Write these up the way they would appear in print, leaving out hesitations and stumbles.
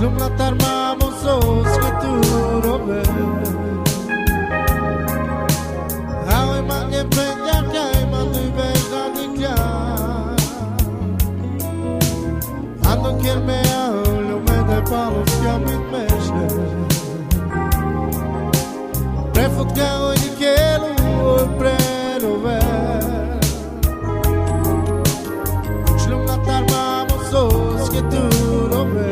Lumea t'armamo sos che tu robe Aoi mange peglia kai mando i bega di chiar Ando chiar me au lume de palos chiami in meshe Prefut gao in ikelu o prero ver Lumea t'armamo sos che tu robe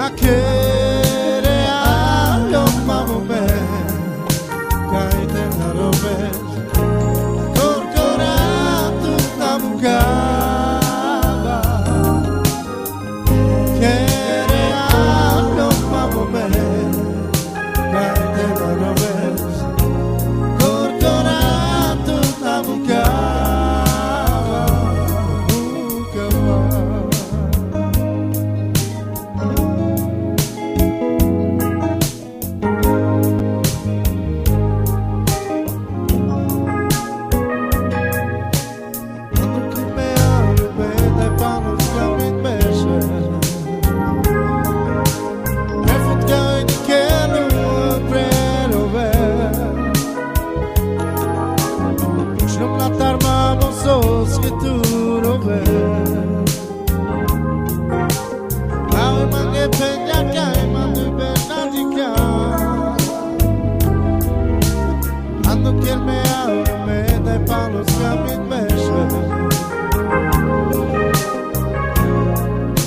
Akere allo mamo me Kaite na robe Corcorato na mugaba Kere allo mamo me Kaite na robe Corcorato na mugaba Sos che tu robe Aoi mange peglia kai mando i bernadica Ando chiar me au me dai palos chiami in meshe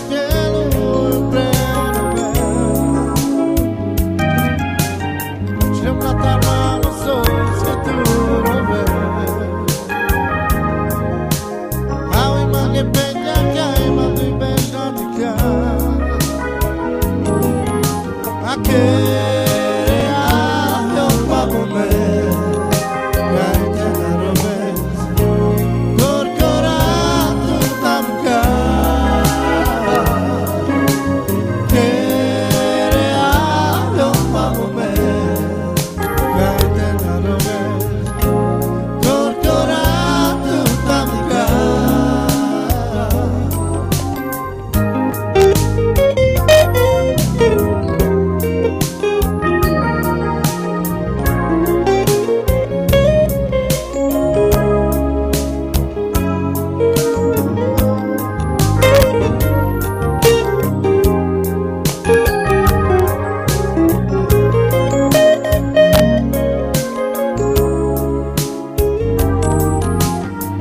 Chielu preno ver Șlim la tarmano sos che tu robe Che peglia che mando i bernadica A che reale un papo me Gaite na robe Corcorato na muca Che reale un papo me Gaite na robe Corcorato na muca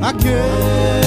I can't